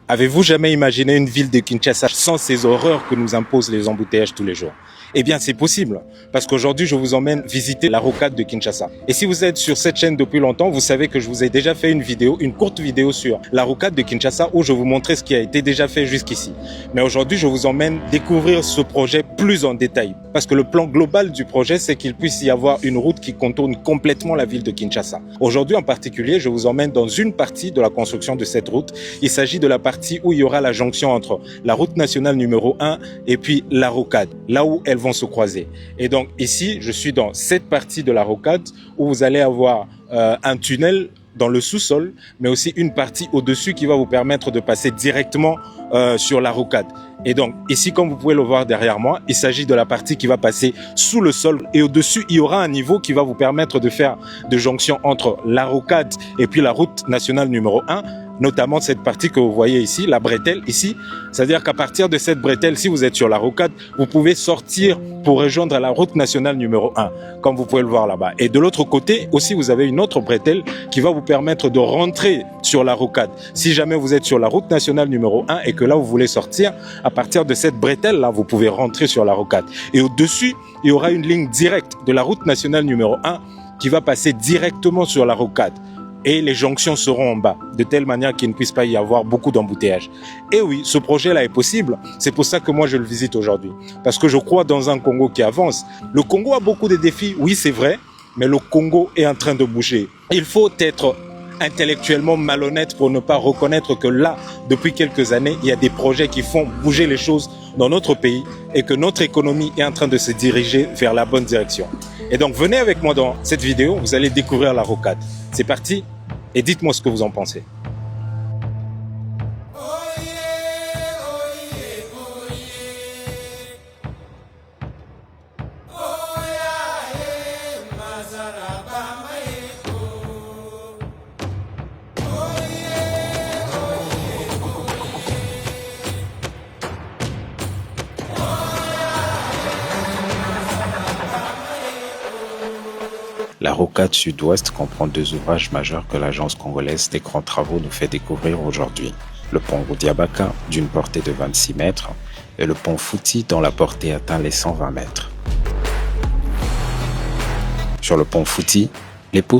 Avez-vous jamais imaginé une ville de Kinshasa sans ces horreurs que nous imposent les embouteillages tous les jours? Eh bien, c'est possible, parce qu'aujourd'hui, je vous emmène visiter la rocade de Kinshasa. Et si vous êtes sur cette chaîne depuis longtemps, vous savez que je vous ai déjà fait une vidéo, une courte vidéo sur la rocade de Kinshasa où je vous montrais ce qui a été déjà fait jusqu'ici. Mais aujourd'hui, je vous emmène découvrir ce projet plus en détail, parce que le plan global du projet, c'est qu'il puisse y avoir une route qui contourne complètement la ville de Kinshasa. Aujourd'hui, en particulier, je vous emmène dans une partie de la construction de cette route. Il s'agit de la partie où il y aura la jonction entre la route nationale numéro 1 et puis la rocade, là où elles vont se croiser. Et donc ici, je suis dans cette partie de la rocade où vous allez avoir un tunnel dans le sous-sol, mais aussi une partie au-dessus qui va vous permettre de passer directement sur la rocade. Et donc ici, comme vous pouvez le voir derrière moi, il s'agit de la partie qui va passer sous le sol et au-dessus, il y aura un niveau qui va vous permettre de faire de jonction entre la rocade et puis la route nationale numéro 1, notamment cette partie que vous voyez ici, la bretelle ici. C'est-à-dire qu'à partir de cette bretelle, si vous êtes sur la rocade, vous pouvez sortir pour rejoindre la route nationale numéro 1, comme vous pouvez le voir là-bas. Et de l'autre côté, aussi, vous avez une autre bretelle qui va vous permettre de rentrer sur la rocade. Si jamais vous êtes sur la route nationale numéro 1 et que là, vous voulez sortir, à partir de cette bretelle-là, vous pouvez rentrer sur la rocade. Et au-dessus, il y aura une ligne directe de la route nationale numéro 1 qui va passer directement sur la rocade. Et les jonctions seront en bas, de telle manière qu'il ne puisse pas y avoir beaucoup d'embouteillages. Et oui, ce projet-là est possible. C'est pour ça que moi, je le visite aujourd'hui. Parce que je crois dans un Congo qui avance. Le Congo a beaucoup de défis, oui, c'est vrai, mais le Congo est en train de bouger. Il faut être intellectuellement malhonnête pour ne pas reconnaître que là, depuis quelques années, il y a des projets qui font bouger les choses dans notre pays et que notre économie est en train de se diriger vers la bonne direction. Et donc, venez avec moi dans cette vidéo, vous allez découvrir la rocade. C'est parti et dites-moi ce que vous en pensez. La rocade sud-ouest comprend deux ouvrages majeurs que l'Agence congolaise des grands travaux nous fait découvrir aujourd'hui. Le pont Roudiabaka, d'une portée de 26 mètres, et le pont Fouti, dont la portée atteint les 120 mètres. Sur le pont Fouti, les poutres